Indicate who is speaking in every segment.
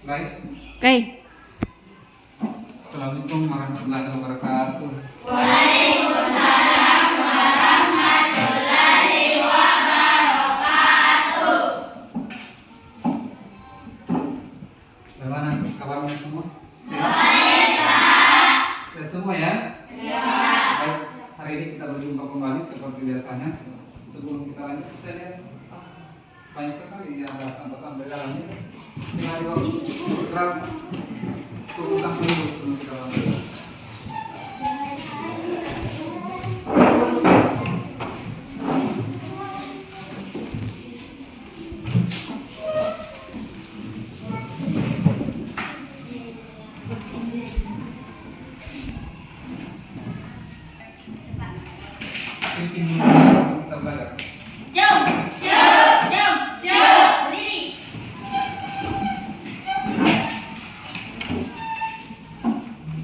Speaker 1: Baik.
Speaker 2: Oke.
Speaker 1: Assalamualaikum warahmatullahi wabarakatuh.
Speaker 3: Waalaikumsalam warahmatullahi wabarakatuh.
Speaker 1: Bagaimana kabarnya semua?
Speaker 3: Baik, Pak.
Speaker 1: Sehat semua ya?
Speaker 3: Iya, Pak.
Speaker 1: Baik, hari ini kita berjumpa kembali seperti biasanya. Sebelum kita lanjut, saya lihat banyak sekali ini ada sampah-sampah dalamnya. Tinggal di waktu keras, tunggu sampai dulu sebelum kita lanjut. Kita belajar.
Speaker 3: Jom, siap, jom, berdiri.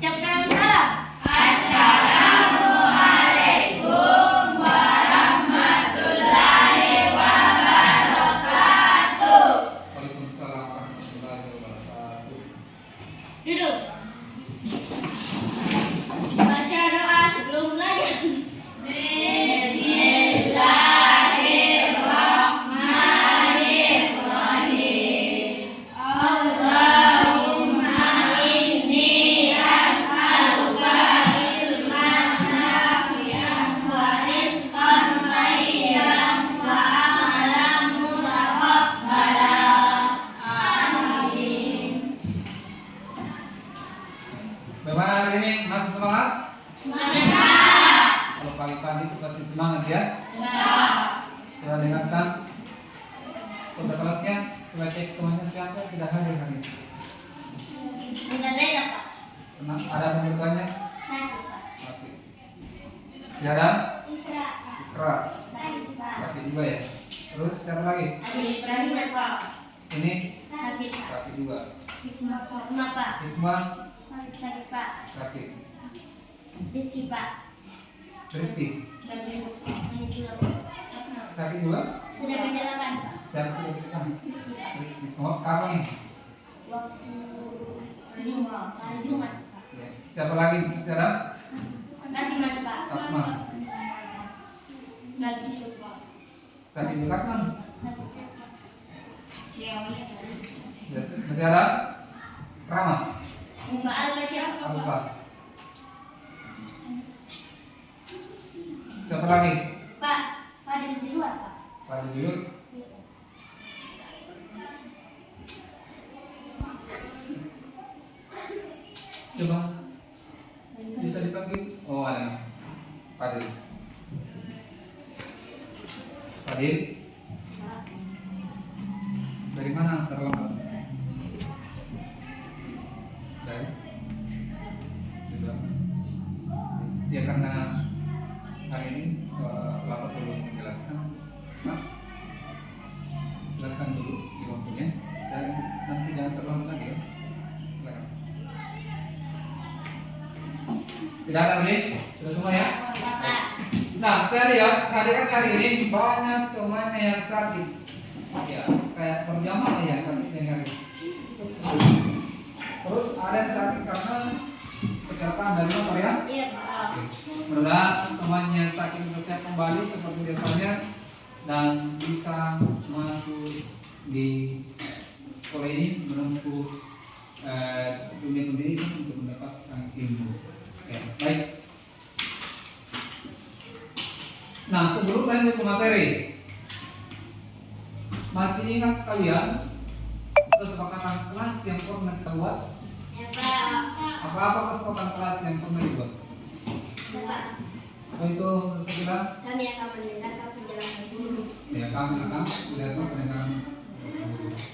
Speaker 3: Ucapkan salam. Assalamualaikum warahmatullahi wabarakatuh.
Speaker 1: Waalaikumsalam warahmatullahi wabarakatuh.
Speaker 3: Duduk. Baca doa sebelum belajar. Bismillahirrahmanirrahim. Allahumma inni as'aluka ilman nafi'an wa rizqan thayyiban wa amalan mutaqabbalan. Amin.
Speaker 1: Bagaimana hari ini? Masih semangat?
Speaker 3: Semangat.
Speaker 1: Kalau pagi-pagi itu pasti semangat ya. Kita dengarkan pada kelasnya. Kita cek temannya siapa tidak hadir hari ini.
Speaker 3: Bukan reda, Pak.
Speaker 1: Ada pemberitahuannya?
Speaker 3: Sakit, Pak.
Speaker 1: Oke. Tiara,
Speaker 3: Isra, Pak.
Speaker 1: Isra,
Speaker 3: Sakit, Pak.
Speaker 1: Rafi juga ya. Terus siapa lagi?
Speaker 3: Adil Ibrahim, Pak.
Speaker 1: Ini
Speaker 3: Sakit, Pak.
Speaker 1: Rafi juga.
Speaker 3: Hikmah, Pak. Hikmah, Pak.
Speaker 1: Hikmah,
Speaker 3: Sakit, Pak.
Speaker 1: Rafi,
Speaker 3: Rizky, Pak.
Speaker 1: Rizky.
Speaker 3: Ini juga, Pak.
Speaker 1: Sakit juga?
Speaker 3: Sudah kecelakaan, Pak.
Speaker 1: Siapa sudah kita?
Speaker 3: Rizky, Pak.
Speaker 1: Rizky. Oh, kapan nih?
Speaker 3: Waktu hari Jumat, Pak.
Speaker 1: Ya. Siapa lagi? Masih ada?
Speaker 3: Kasman, Pak.
Speaker 1: Kasman.
Speaker 3: Lagi itu, Pak.
Speaker 1: Sakit juga Kasman.
Speaker 3: Sakit, Pak. Ya,
Speaker 1: Masih ada? Rahmat.
Speaker 3: Mbak Al-Fatih apa, Pak?
Speaker 1: Apa? Siapa lagi?
Speaker 3: Pak, pada di luar, Pak.
Speaker 1: Pada dulu. Coba bisa dipanggil. Oh ada. Fadil. Fadil. Dari mana terlambat? Dari? Juga. Ya karena hari ini lapor belum menjelaskan. Nah, silakan dulu di waktunya dan nanti jangan terlambat lagi ya. Silakan. Tidak ada nih, sudah semua ya.
Speaker 3: Pak.
Speaker 1: Nah, saya lihat kehadiran kali ini banyak temannya yang sakit. Ya, kayak berjamaah ya kami dengar. Terus ada yang sakit karena kecelakaan dari motor ya.
Speaker 3: Iya, Pak.
Speaker 1: Mudah-mudahan temannya yang sakit itu sehat kembali seperti biasanya dan bisa masuk di sekolah ini menempuh dunia pendidikan untuk mendapatkan ilmu. Oke, baik. Nah, sebelum lanjut ke materi, masih ingat kalian kesepakatan kelas yang pernah kita buat?
Speaker 3: Ya, Pak.
Speaker 1: Apa-apa kesepakatan kelas yang pernah dibuat?
Speaker 3: Ya, Pak.
Speaker 1: Apa itu sekitar?
Speaker 3: Kami akan mendengarkan penjelasan guru.
Speaker 1: Ya, kami akan berdasarkan pendengaran.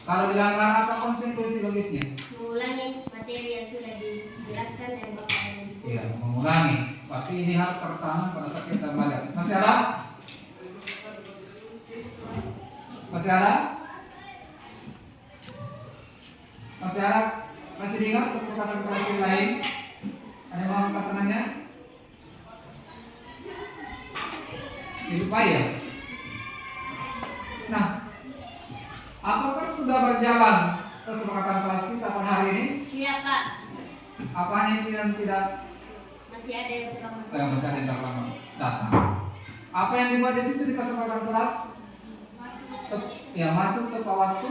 Speaker 1: Kalau dilanggar apa konsekuensi logisnya?
Speaker 3: Mengulangi materi yang sudah dijelaskan dan Bapak dan Ibu.
Speaker 1: Ya, mengulangi. Berarti ini harus tertanam pada saat kita belajar. Masih ada? Masih ada? Masih ada? Masih diingat kesepakatan kelas yang lain? Ada yang mau angkat tangannya? Dilupai ya? Nah, apakah sudah berjalan kesepakatan kelas kita pada hari ini?
Speaker 3: Iya Pak.
Speaker 1: Apanya itu yang tidak
Speaker 3: Masih ada yang terlambat.
Speaker 1: mencari dalam data? Apa yang dibuat di situ di kesepakatan kelas? Ya, masuk ke waktu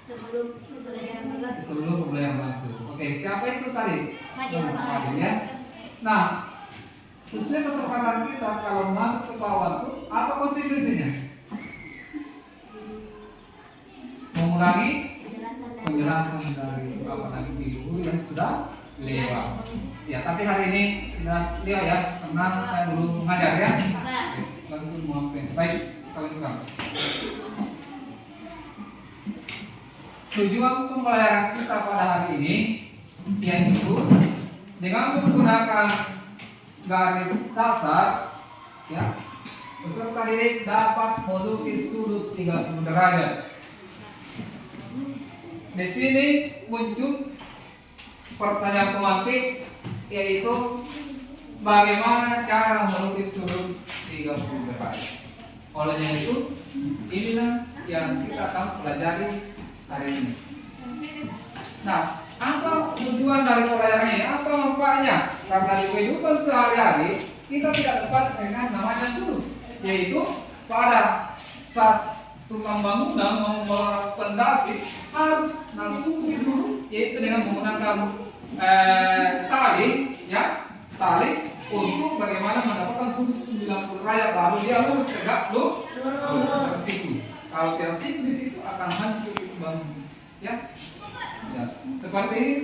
Speaker 3: Sebelum pembelajaran berlangsung.
Speaker 1: sebelum pembelajaran langsung. Oke, siapa itu tadi?
Speaker 3: Fadil, Pak.
Speaker 1: Fadil, ya. Nah, sesuai kesepakatan kita kalau masuk ke waktu, apa konsekuensinya? Mengurangi penjelasan dari Bapak dan Ibu yang sudah lewat. Ya, tapi hari ini tidak lewat ya, karena saya belum mengajar ya.
Speaker 3: Pak.
Speaker 1: Langsung mau absen. Baik, kita lanjutkan. Tujuan pembelajaran kita pada hari ini yaitu dengan menggunakan garis dasar, ya, peserta didik dapat melukis sudut 30 derajat. Di sini muncul pertanyaan pemantik, yaitu bagaimana cara melukis sudut 30 derajat. Olehnya itu, inilah yang kita akan pelajari hari ini. Nah, apa tujuan dari pelajaran ini? Apa manfaatnya? Karena di kehidupan sehari-hari kita tidak lepas dengan namanya sudut, yaitu pada saat tukang bangunan mau melakukan pondasi harus langsung dulu, yaitu dengan menggunakan tali, ya, tali untuk bagaimana mendapatkan sudut 90 derajat, lalu dia lurus tegak lurus ke situ. Kalau tidak situ di situ akan hancur itu bangunan, ya. Ya, seperti ini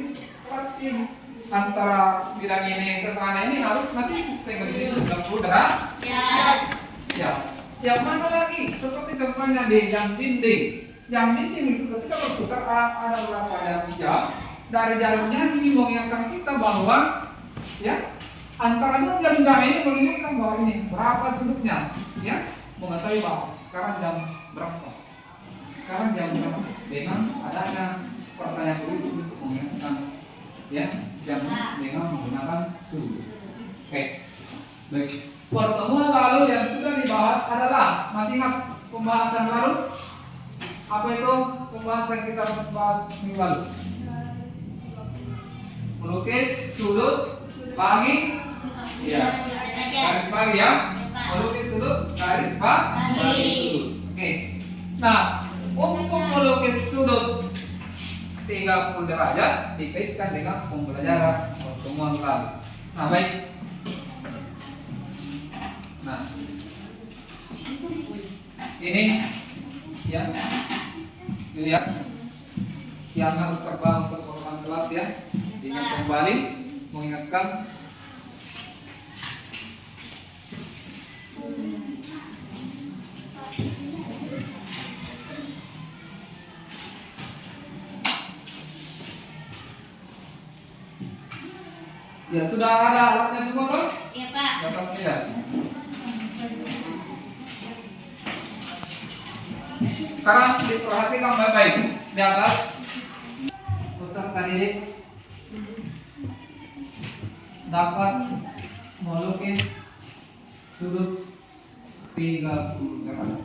Speaker 1: pasti antara bidang ini ke sana ini harus masih segera di sini 90 derajat. Ya. Yang mana lagi? Seperti contohnya di jam dinding. Jam dinding itu ketika berputar ada beberapa jam. Dari jaraknya ini mengingatkan kita bahwa, ya, antara dua jam ini menunjukkan bahwa ini berapa sudutnya, ya, mengetahui bahwa sekarang jam berapa. Sekarang jam berapa? Dengan adanya pertanyaan berikut untuk mengingatkan, ya, jam dengan menggunakan sudut. Oke, baik. Pertemuan lalu yang sudah dibahas adalah, masih ingat pembahasan lalu? Apa itu pembahasan kita bahas minggu lalu? Melukis sudut bagi, ya, garis bagi, ya. Melukis sudut garis bagi sudut. Oke. Nah, untuk melukis sudut 30 derajat dikaitkan dengan pembelajaran pertemuan lalu. Nah, baik. Nah, ini ya, dilihat yang harus terbang keseluruhan kelas, ya. Ingat kembali, mengingatkan ya, sudah ada alatnya semua toh?
Speaker 3: Iya Pak.
Speaker 1: Di atas meja. Sekarang diperhatikan baik-baik di atas. Peserta didik dapat melukis sudut 30 derajat.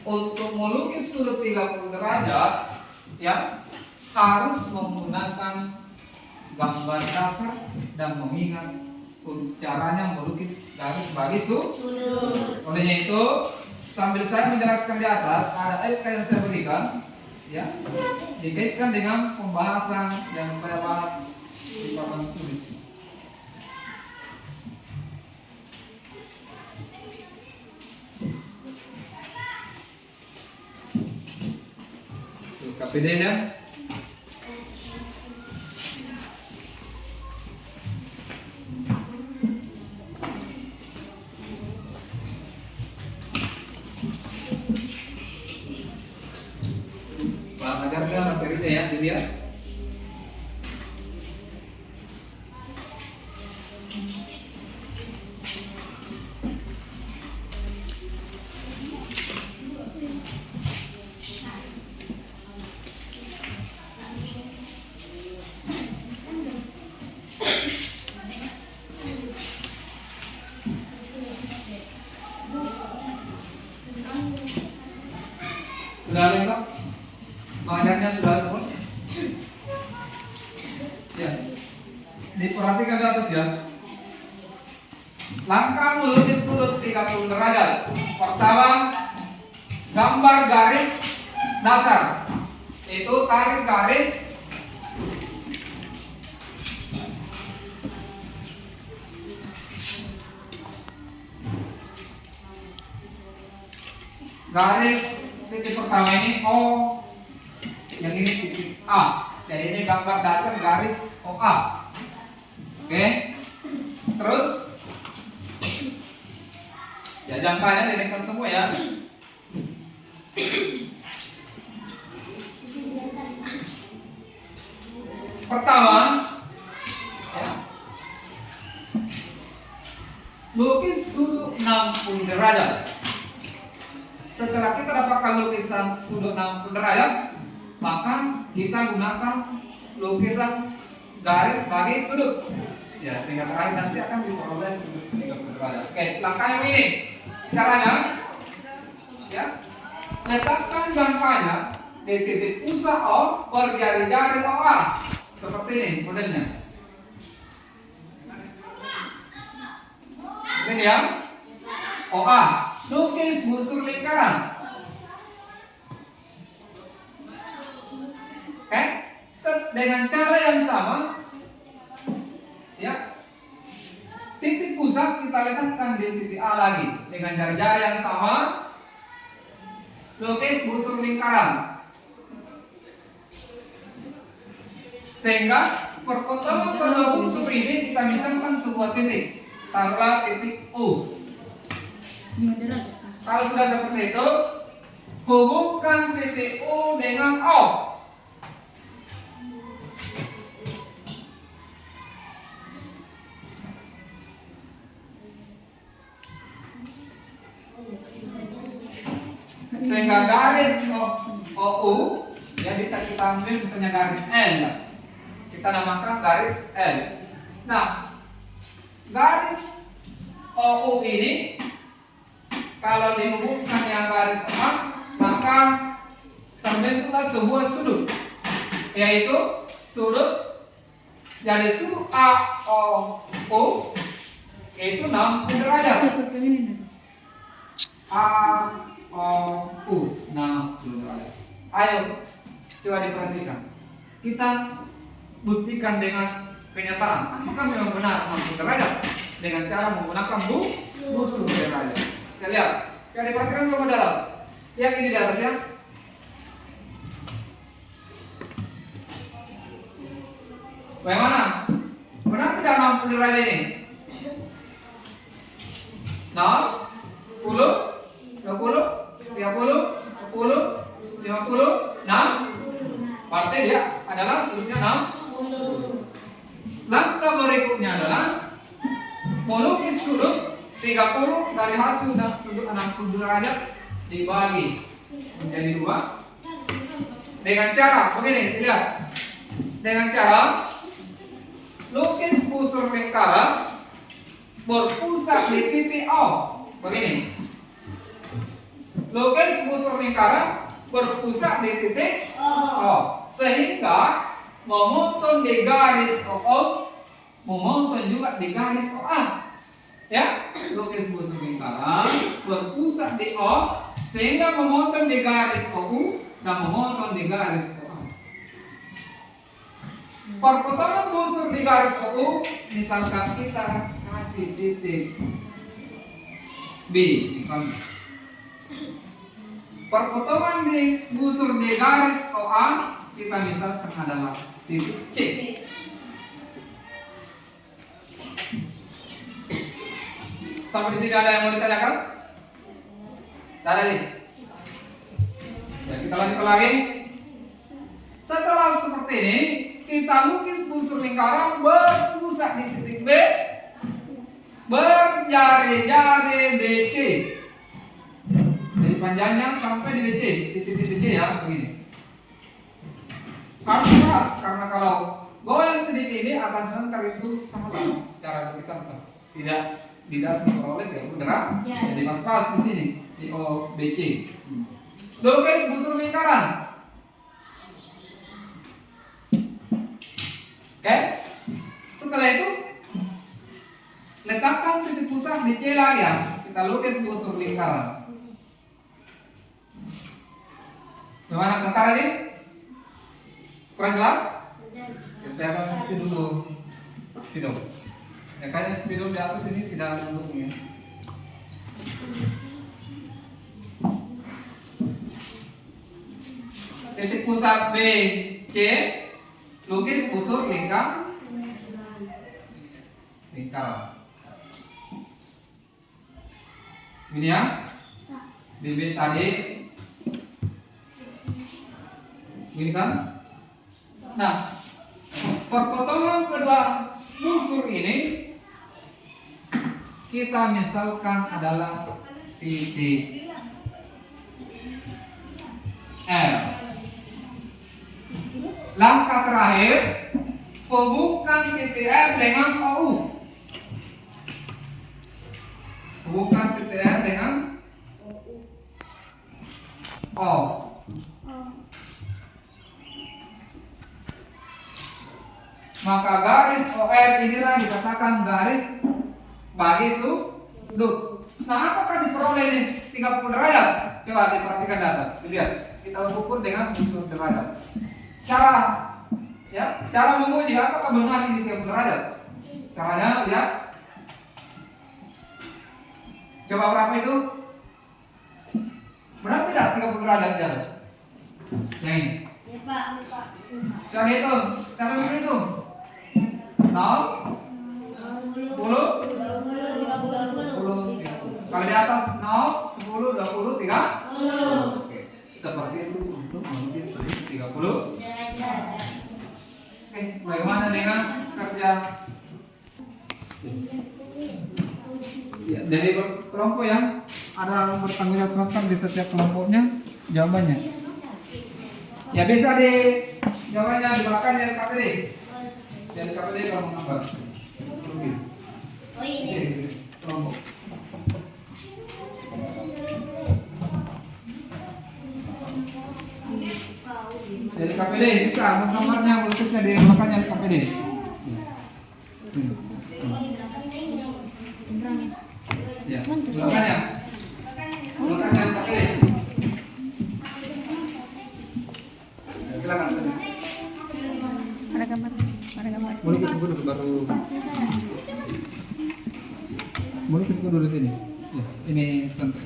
Speaker 1: Untuk melukis sudut 30 derajat, ya, harus menggunakan gambar dasar dan mengingat caranya melukis garis bagi sudut. Olehnya itu, sambil saya menjelaskan di atas, ada LK yang saya berikan, ya, dikaitkan dengan pembahasan yang saya bahas di papan tulis. KPD-nya. Pak ajarkan materinya, ya, dilihat. Sudah lengkap? Langkah melukis sudut 30 derajat. Pertama, gambar garis dasar. Itu tarik garis titik pertama ini O, yang ini titik A. Jadi ini gambar dasar garis OA. Oke. Terus ya jangkanya didekat semua ya. Pertama, ya, lukis sudut 60 derajat. Setelah kita dapatkan lukisan sudut 60 derajat, maka kita gunakan lukisan garis bagi sudut. Ya, sehingga terakhir nanti akan diperoleh sudut 30 derajat. Oke, langkah yang ini caranya, ya, letakkan jangkanya di titik pusat O berjari-jari OA. Seperti ini modelnya. Ini ya, OA. Lukis busur lingkaran. Oke, dengan cara yang sama, ya, titik pusat kita letakkan di titik A lagi dengan jari-jari yang sama. Lukis busur lingkaran. Sehingga perpotongan kedua busur ini kita misalkan sebuah titik. Taruhlah titik U. Kalau sudah seperti itu, hubungkan titik U dengan O. Sehingga garis OU ya bisa kita ambil misalnya garis L. Kita namakan garis L. Nah, garis OU ini kalau dihubungkan yang garis emas, maka terbentuklah sebuah sudut, yaitu sudut, jadi sudut AOU yaitu 60 derajat. AOU 60 derajat. Ayo coba diperhatikan. Kita buktikan dengan kenyataan apakah memang benar 60 derajat dengan cara menggunakan busur derajat. Kita lihat, yang diperhatikan sama daras. Lihat ini darasnya. Bagaimana? Benar tidak 60 derajat ini? 0, 10, 20, 30, 40, 50, 6. Berarti dia adalah sudutnya 60. Langkah berikutnya adalah melukis sudut 30 dari hasil sudut 60 derajat dibagi menjadi 2 dengan cara begini, lihat. Dengan cara lukis busur lingkaran berpusat di titik O. Begini. Lukis busur lingkaran berpusat di titik O. Sehingga memotong di garis OO, memotong juga di garis OA. Ya, lukis busur lingkaran berpusat di O sehingga memotong di garis OU dan memotong di garis OA. Perpotongan busur di garis OU, misalkan kita kasih titik B, misalnya. Perpotongan di busur di garis OA kita misalkan adalah titik C. Sampai di sini ada yang mau ditanyakan? Tidak ada nih. Ya, kita lanjutkan lagi. Setelah seperti ini, kita lukis busur lingkaran berpusat di titik B, berjari-jari DC. Jadi panjangnya sampai di DC, di titik DC ya, begini. Harus pas, karena kalau goyang sedikit ini akan sebentar itu salah cara lukisan. Tidak diperoleh ya beneran. Jadi pas di sini di OBC. Lukis busur lingkaran. Oke. Setelah itu Letakkan titik pusat di C lagi ya. Kita lukis busur lingkaran. Gimana tentara ini? Kurang jelas? Ya, saya akan copy dulu spidol. Ya kayaknya spidol di atas ini tidak mendukung ya. Titik pusat B C, lukis busur lingkaran. Ini ya, bibit tadi, ini kan. Nah, perpotongan kedua busur ini kita misalkan adalah titik R. Langkah terakhir, hubungkan titik R dengan OU. Hubungkan titik R dengan O. Maka garis OR inilah dikatakan garis bagi sudut. Nah, apakah diperoleh ini 30 derajat? Coba diperhatikan di atas. Lihat, kita ukur dengan busur derajat. Cara menguji apakah benar ini 30 derajat? Caranya lihat. Coba berapa itu? Benar tidak 30 derajat jarak? Yang ini.
Speaker 3: Ya, Pak.
Speaker 1: Coba hitung. Cara menghitung. 0, 10,
Speaker 3: 20, 30.
Speaker 1: Kalau di atas 0, 10, 20, 30.
Speaker 3: 30.
Speaker 1: Oke. Seperti itu untuk melukis 30. Oke, bagaimana dengan kerja? Ya, jadi kelompok ya, ada bertanggung jawab di setiap kelompoknya jawabannya. Ya bisa di jawabannya di belakang dari KPD. Dari KPD kalau mengambil lukis.
Speaker 3: Oh ini.
Speaker 1: Kelompok. Dari KPD bisa gambarnya melukisnya di belakangnya di KPD. Ya, belakangnya. Belakangnya di KPD. Ya, silakan.
Speaker 2: Ada gambar.
Speaker 1: Melukis dulu baru. Melukis dulu di sini. Ya, ini santai.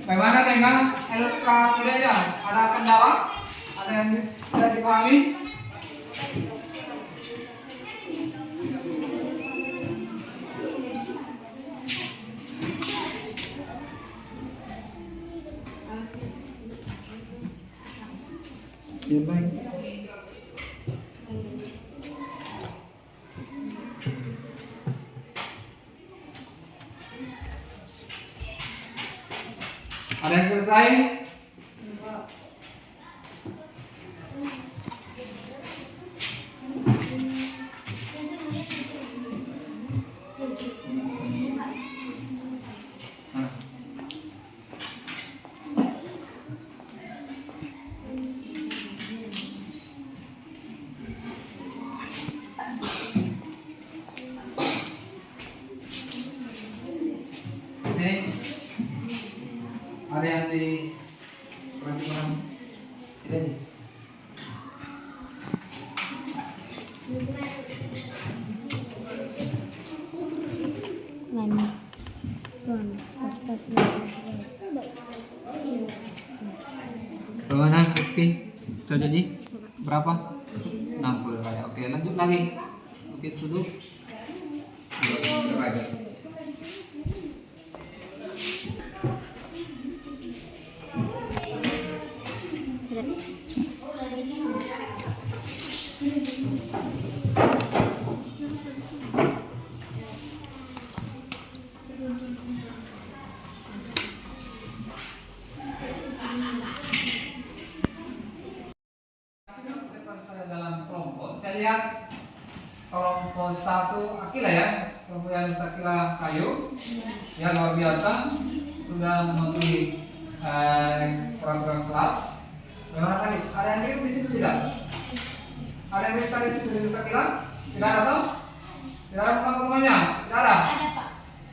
Speaker 1: Bagaimana dengan LKPD-nya? Ada kendala? Ada yang tidak dipahami? Ya, baik. Ada yang selesai? Sini ada yang di perhatikan tidak?
Speaker 2: Mana? Tuan, pas-pas
Speaker 1: Bagaimana Rizky? Sudah jadi? Berapa? 60 derajat. Oke, lanjut lagi. Oke, sudut 20 derajat. Saya dalam kelompok. Saya lihat kelompok 1 Akila ya, kemudian Sakila Kayu, ya luar biasa sudah memenuhi peraturan kelas. Bagaimana tadi? Ada yang mirip di situ tidak? Ada yang mirip tadi di situ bisa bilang? Tidak ada toh? Tidak ada teman-temannya? Tidak ada?
Speaker 3: Ada Pak.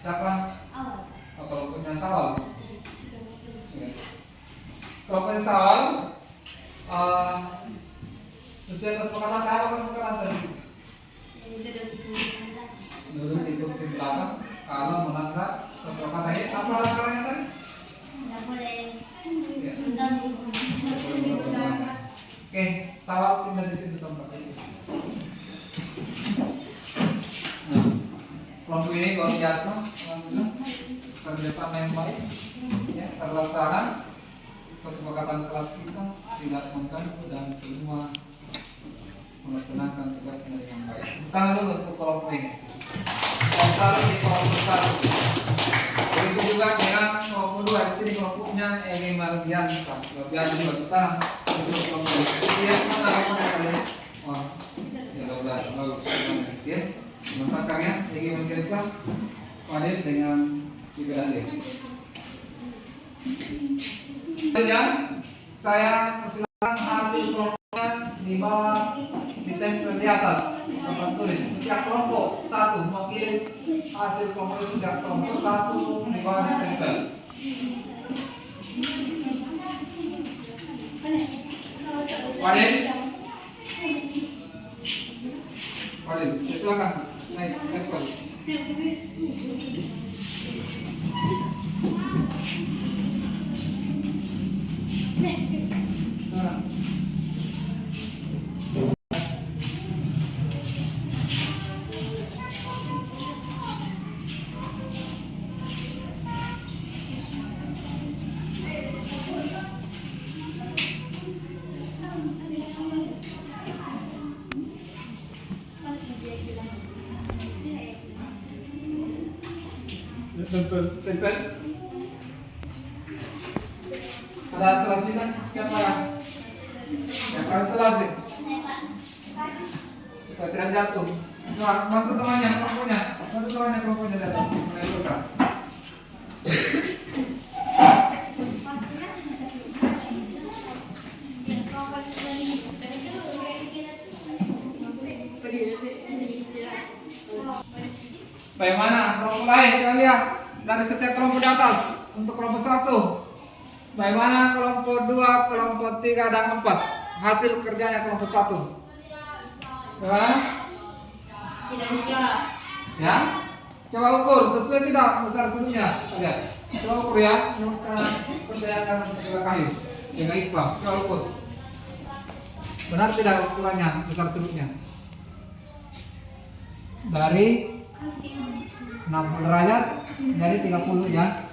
Speaker 1: Siapa?
Speaker 3: Awal.
Speaker 1: Oh, kalau punya Sawal. Kalau punya Sawal, sesuai kesepakatan saya apa kesepakatan tadi? Duduk di kursi belakang, kalau melanggar kesepakatan ini apa langgarannya tadi?
Speaker 3: Tidak boleh
Speaker 1: Ya.
Speaker 3: mengganggu.
Speaker 1: Oke, Sawal pindah di situ tempatnya. Nah, kelompok ini luar biasa, alhamdulillah kerjasama yang baik, ya, terlaksana, kesepakatan kelas kita tidak mengganggu dan semua melaksanakan tugas dengan baik. Bukan dulu untuk kelompok ini, dan selalu di kelompok satu. Begitu juga dengan kelompok dua. Di sini kelompoknya Egi Mardiansa, luar biasa juga kita untuk kelompok ini. Dia mana kalian? Wah, ya udah bagus, ya. Belakangnya Egi Mardiansa, Fadil dengan Ibrahim. Selanjutnya saya persilakan hasil kelompoknya di bawah, ditempel di atas papan tulis. Setiap kelompok satu mewakili hasil kelompok setiap kelompok satu di bawah ditempel. Fadil, Fadil, silakan naik level. Sana. Tempel. Ada selasi kan? Siapa ya? Yang paling selasi. Supaya tidak jatuh. Nah, bantu temannya, kelompoknya datang. Menentukan. Bagaimana kelompok lain? Kita lihat dari setiap kelompok di atas untuk kelompok satu. Bagaimana kelompok 2, kelompok 3 dan 4 hasil kerjanya kelompok 1? Bagaimana?
Speaker 3: Tidak bisa.
Speaker 1: Ya? Coba ukur sesuai tidak besar serunya. Lihat. Coba ukur ya. Yang saya percayakan segala kayu dengan ikhlas. Coba ukur. Benar tidak ukurannya besar serunya? Dari 60 derajat dari 30 ya.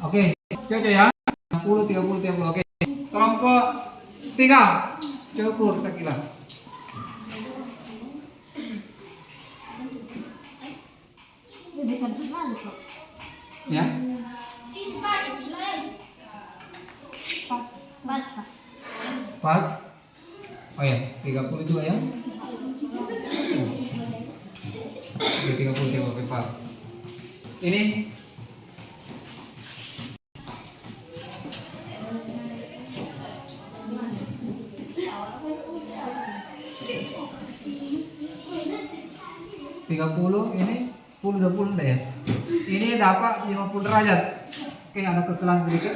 Speaker 1: Oke, coba ya. 60 30. Oke. Kelompok 3 coba ukur sekilas.
Speaker 3: Bisa sekali kok.
Speaker 1: Ya.
Speaker 3: Pas. Pas.
Speaker 1: Pas. Oh ya, 30 juga ya. Oke, 30 oke pas. Ini ini 10 enggak ya? Ini dapat 50 derajat. Oke, ada kesalahan sedikit.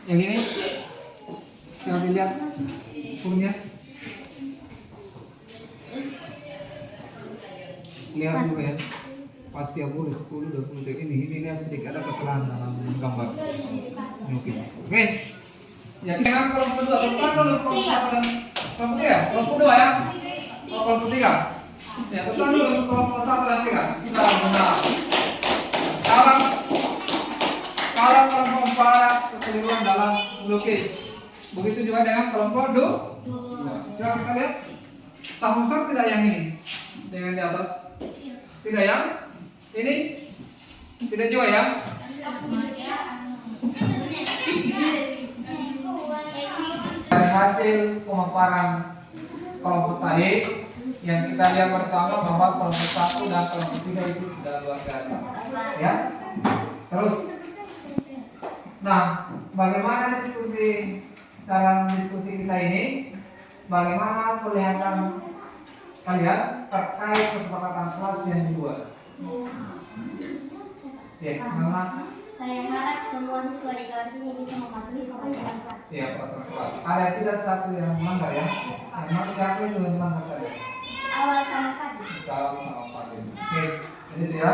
Speaker 1: Yang ini coba dilihat ukurnya. Lihat juga ya. Pas 30, 10, 20. Ini lihat sedikit ada kesalahan dalam gambar melukis. Oke. Ya, kita kan kelompok 2, kelompok 1 dan kelompok 2 ya. Kelompok 3. Ya, pesan dulu untuk kelompok 1 dan 3. Sudah benar. Kalau kelompok 4 kekeliruan dalam melukis. Begitu juga dengan kelompok 2. Coba kita lihat. Sama tidak yang ini dengan di atas? Tidak yang ini? Tidak juga ya? Dari hasil pemaparan kelompok tadi yang kita lihat bersama bahwa kelompok 1 dan kelompok 3 itu sudah luar biasa. Ya. Terus, nah, bagaimana dalam diskusi kita ini? Bagaimana kelihatan kalian terkait kesepakatan kelas yang dibuat? Ya, karena
Speaker 3: Saya harap semua siswa di kelas ini bisa mematuhi peraturan kelas.
Speaker 1: ya, peraturan kelas. Ada tidak satu yang melanggar ya? Yang mana siapa yang melanggar tadi?
Speaker 3: Awal sama pagi.
Speaker 1: Sama Fadil. Oke, jadi dia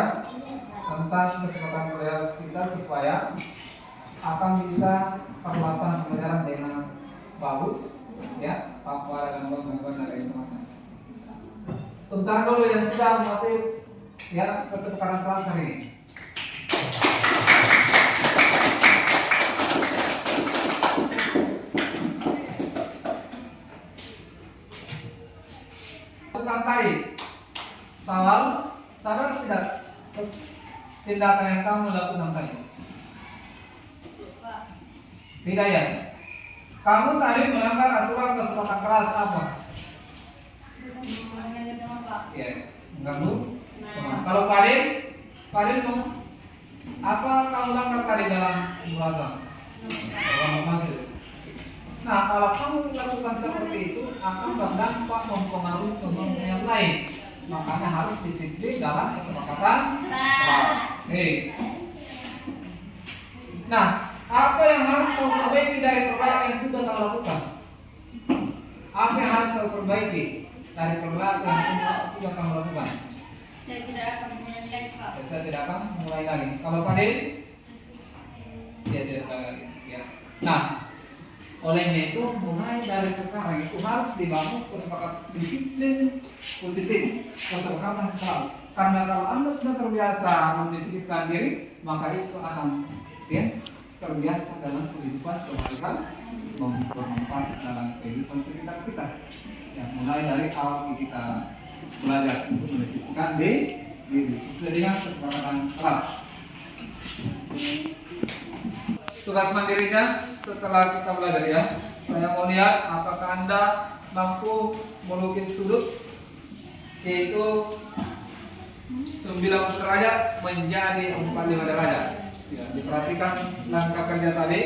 Speaker 1: tentang kesempatan kelas kita supaya akan bisa perluasan pembelajaran dengan bagus, ya, tanpa ada gangguan dari teman-teman. Tentang dulu yang sudah mati, ya, kesepakatan kelas hari ini. Tentang tadi, sadar tidak tindakan yang kamu lakukan tadi? Tidak ya? Kamu tadi melanggar aturan kesepakatan kelas apa? Ya, mengganggu. Kalau Padin mau apa kamu langgar tadi dalam belakang? Dalam masuk. Nah, kalau kamu lakukan seperti itu akan berdampak mempengaruhi teman yang lain. Makanya harus disiplin dalam kesepakatan kelas. Nah, apa yang harus kau perbaiki dari perbaikan yang sudah kau lakukan? Apa yang harus kau perbaiki dari perbaikan yang sudah kau lakukan?
Speaker 4: Saya tidak akan mulai lagi, Pak.
Speaker 1: Saya tidak akan mulai lagi. Kalau Padin? Ya, tidak lagi. Ya. Nah, olehnya itu mulai dari sekarang itu harus dibangun kesepakatan disiplin positif, kesepakatan kelas. Karena kalau Anda sudah terbiasa mendisiplinkan diri, maka itu akan terbiasa dalam kehidupan sehari-hari, bermanfaat dalam kehidupan sekitar kita. Ya, mulai dari awal kita belajar untuk mendisiplinkan diri sesuai dengan kesepakatan kelas. Tugas mandirinya setelah kita belajar ya, saya mau lihat apakah Anda mampu melukis sudut yaitu 90 derajat menjadi 45 derajat. Ya, diperhatikan langkah kerja tadi.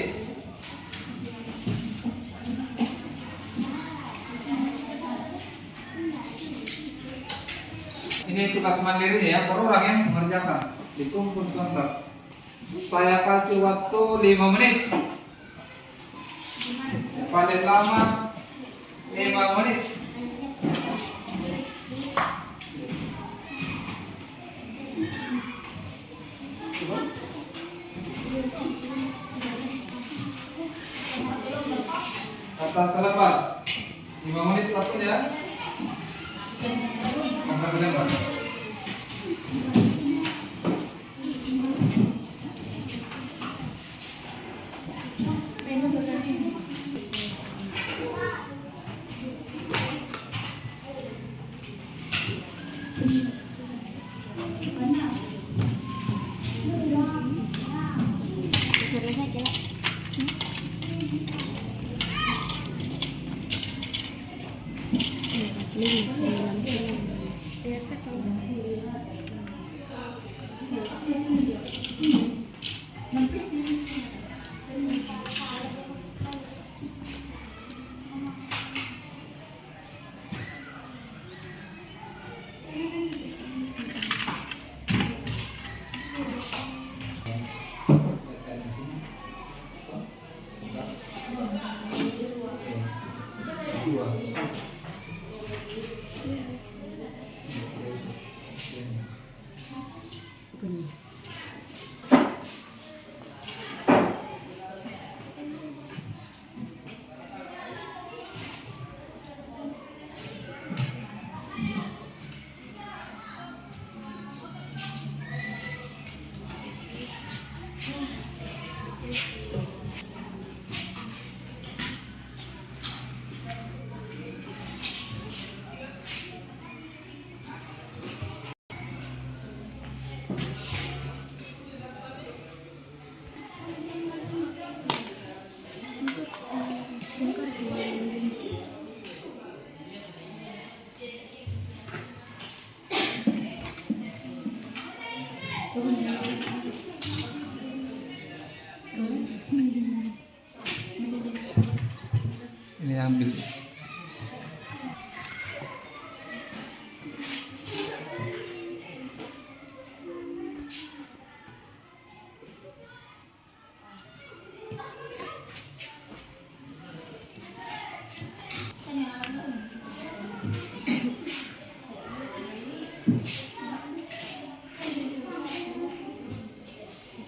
Speaker 1: Ini tugas mandiri ya, per orang yang mengerjakan. Dikumpul sebentar. Saya kasih waktu 5 menit. Paling lama 5 menit. Atas selebar 5 menit waktunya. Atas selebar. saya ambil.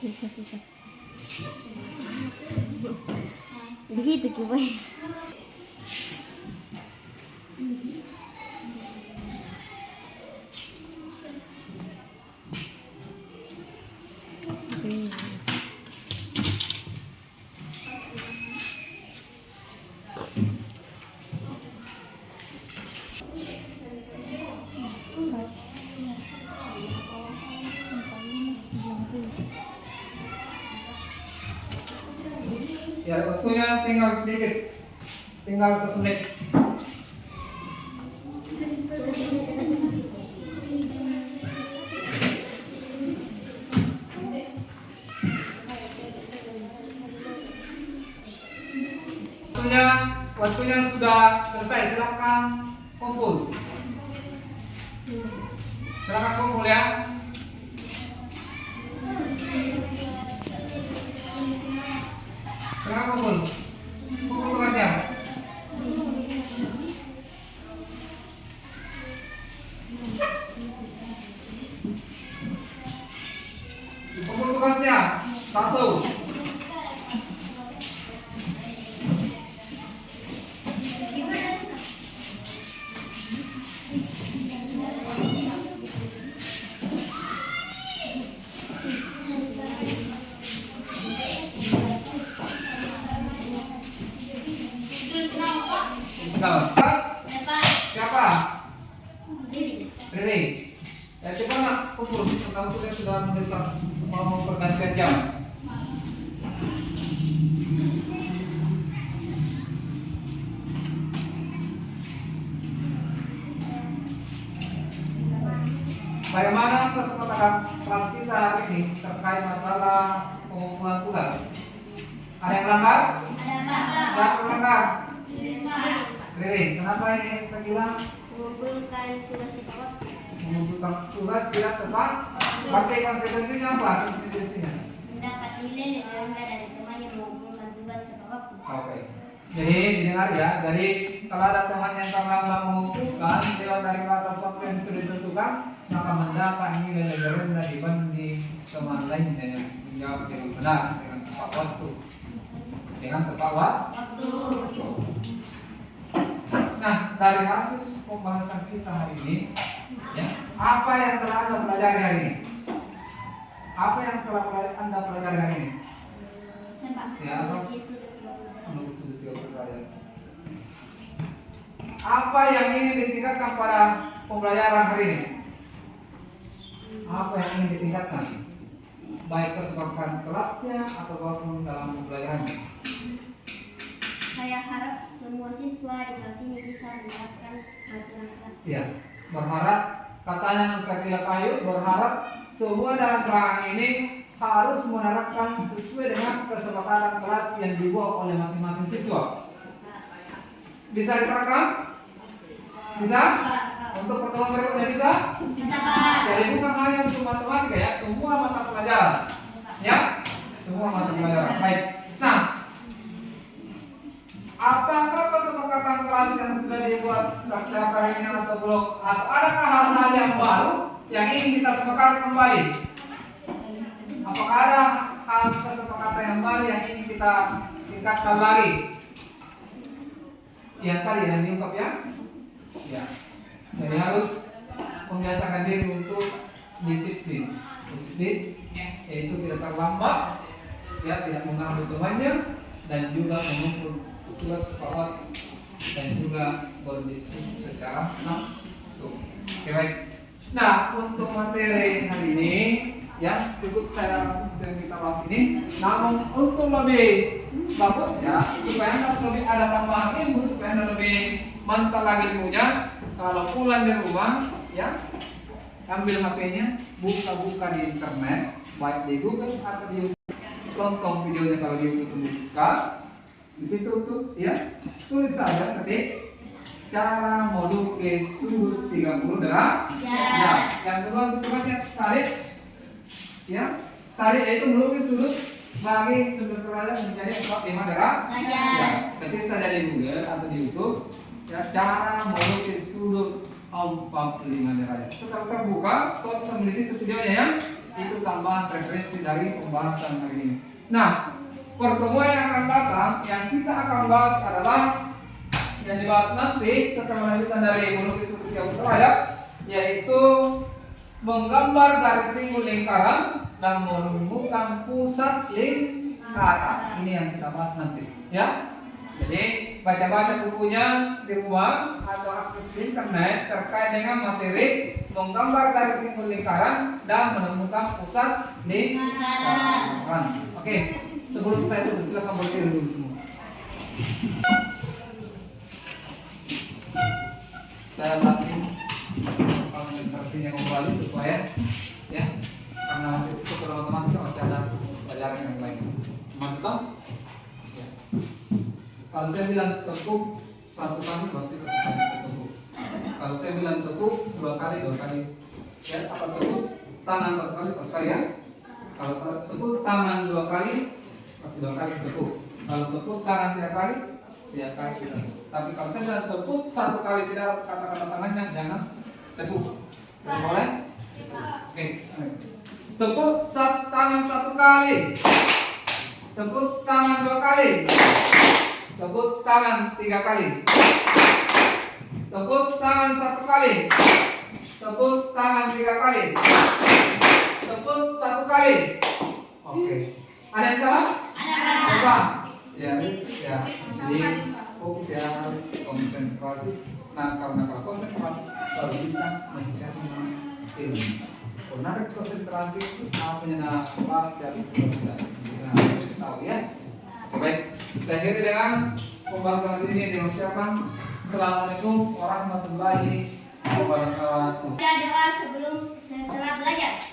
Speaker 2: Susah. Di situ coba.
Speaker 1: Ya, waktunya tinggal sedikit, tinggal 1 menit. Waktunya sudah selesai, silakan kumpul. Silakan kumpul ya. Silakan kumpul. Kumpul tugasnya. Kumpul tugasnya. 1. Siapa? Riri. Ya coba nak kumpul. Kamu tuh sudah mendesak mau pergantian jam. Bagaimana kesepakatan kelas kita hari ini terkait masalah pengumpulan tugas? Ada yang melanggar? Siapa melanggar? Riri, kenapa ini kita bilang
Speaker 3: Mengumpulkan tugas di bawah.
Speaker 1: mengumpulkan tugas tidak tepat? Pakai konsekuensinya apa? Konsekuensinya?
Speaker 3: Mendapat nilai lebih rendah dari teman yang mengumpulkan tugas tepat waktu.
Speaker 1: Oke. Jadi didengar ya. Jadi kalau ada teman yang terlambat mengumpulkan lewat dari batas waktu yang sudah ditentukan, maka mendapat nilai lebih rendah dibanding teman lainnya yang menjawab dengan benar dengan tepat waktu. Dengan tepat waktu. Nah, dari hasil pembahasan kita hari ini, ya, apa yang telah Anda pelajari hari ini? Apa yang telah Anda pelajari hari ini? Ya, apa? Menurut sudut pembelajaran. Apa yang ingin ditingkatkan pada pembelajaran hari ini? Apa yang ingin ditingkatkan? Baik kesepakatan kelasnya ataupun dalam pembelajarannya.
Speaker 3: Saya harap semua siswa di kelas ini bisa menerapkan aturan kelas.
Speaker 1: Ya, berharap katanya Nusakila Kayu berharap semua dalam kelas ini harus menerapkan sesuai dengan kesepakatan kelas yang dibuat oleh masing-masing siswa. Bisa diterapkan? Bisa? Untuk pertemuan berikutnya bisa?
Speaker 3: Bisa, Pak.
Speaker 1: Jadi bukan hanya untuk matematika ya, semua mata pelajaran. Ya, semua mata pelajaran. Baik. Nah, apakah kesepakatan kelas yang sudah dibuat setiap hari ini atau belum? Atau adakah hal-hal yang baru yang ingin kita sepakati kembali? Apakah ada hal kesepakatan yang baru yang ingin kita tingkatkan lagi? Yang tadi yang diungkap ya? Ya. Jadi harus membiasakan diri untuk disiplin. Disiplin yaitu tidak terlambat, ya, tidak mengganggu temannya, dan juga mengumpul tugas tepat dan juga berdiskusi secara santun. Oke, baik. Nah, untuk materi hari ini ya cukup saya langsung kita bahas ini. Namun untuk lebih bagus ya, supaya Anda lebih ada tambahan ilmu, supaya Anda lebih mantap lagi ilmunya, kalau pulang di rumah ya ambil HP-nya, buka-buka di internet, baik di Google atau di YouTube. Tonton videonya kalau di YouTube buka. Di situ tuh ya, tulis saja ketik cara melukis sudut 30 derajat. Ya. Yang kedua untuk tugasnya tarik, ya, tarik yaitu melukis sudut bagi sudut derajat menjadi 45 derajat. Ya, ketik saja di Google atau di YouTube, ya, cara melukis sudut 45 derajat. Setelah terbuka, kalau kita di situ videonya ya, itu tambahan referensi dari pembahasan hari ini. Nah, pertemuan yang akan datang yang kita akan bahas adalah yang dibahas nanti setelah melanjutkan dari melukis sudut 30 derajat, yaitu menggambar garis simbol lingkaran dan menemukan pusat lingkaran. Ini yang kita bahas nanti, ya. Jadi baca-baca bukunya di rumah atau akses internet terkait dengan materi menggambar garis simbol lingkaran dan menemukan pusat lingkaran. Oke, sebelum saya tutup silakan berdiri dulu semua. Saya latih konsentrasinya kembali supaya ya, karena masih untuk teman-teman kita masih ada pelajaran yang lain. Mantap. Ya. Kalau saya bilang tekuk satu kali berarti satu kali tekuk. Kalau saya bilang tekuk dua kali. Ya, apa tekuk tangan satu kali ya. Kalau tekuk tangan dua kali berarti dua kali tekuk. Kalau tekuk tangan tiga kali kita. Tapi kalau saya bilang tekuk satu kali tidak kata-kata tangannya jangan tekuk. Boleh? Oke. Tekuk tangan satu kali. Tekuk tangan dua kali. Tepuk tangan tiga kali. Tepuk tangan satu kali. Tepuk tangan tiga kali. Tepuk satu kali. Oke. Ada yang salah? Ada. Coba. Ya. Jadi fokus ya, harus konsentrasi. Nah, karena kalau konsentrasi baru bisa mencerna film. Kalau ada konsentrasi apa yang apa harus kita tahu ya. Baik, saya akhiri dengan pembahasan ini dengan ucapan Assalamualaikum warahmatullahi wabarakatuh.
Speaker 3: Doa sebelum setelah belajar.